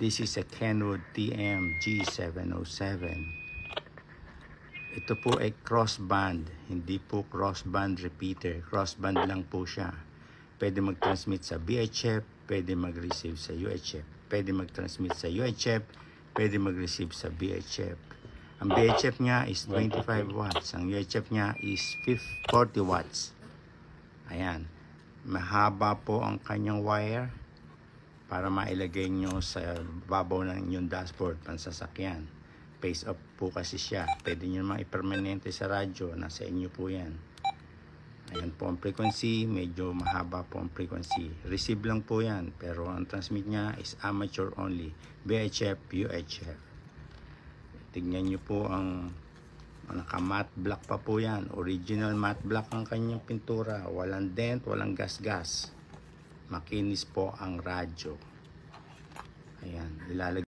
This is a Kenwood TM G707. Ito po ay crossband, hindi po crossband repeater. Crossband lang po siya. Pwede mag-transmit sa VHF, pwede mag-receive sa UHF. Pwede mag-transmit sa UHF, pwede mag-receive sa VHF. Ang VHF niya is 25 watts. Ang UHF niya is 40 watts. Ayan. Mahaba po ang kanyang wire para mailagay nyo sa babaw ng inyong dashboard pansasakyan. Face up po kasi siya. Pwede nyo naman ipermanente sa radyo. Nasa inyo po yan. Ayan po ang frequency. Medyo mahaba po ang frequency. Receive lang po yan. Pero ang transmit niya is amateur only. VHF, UHF. Tignan nyo po ang naka-matte black pa po yan. Original matte black ang kanyang pintura. Walang dent, walang gas-gas. Makinis po ang radyo. Ayan, ilalagay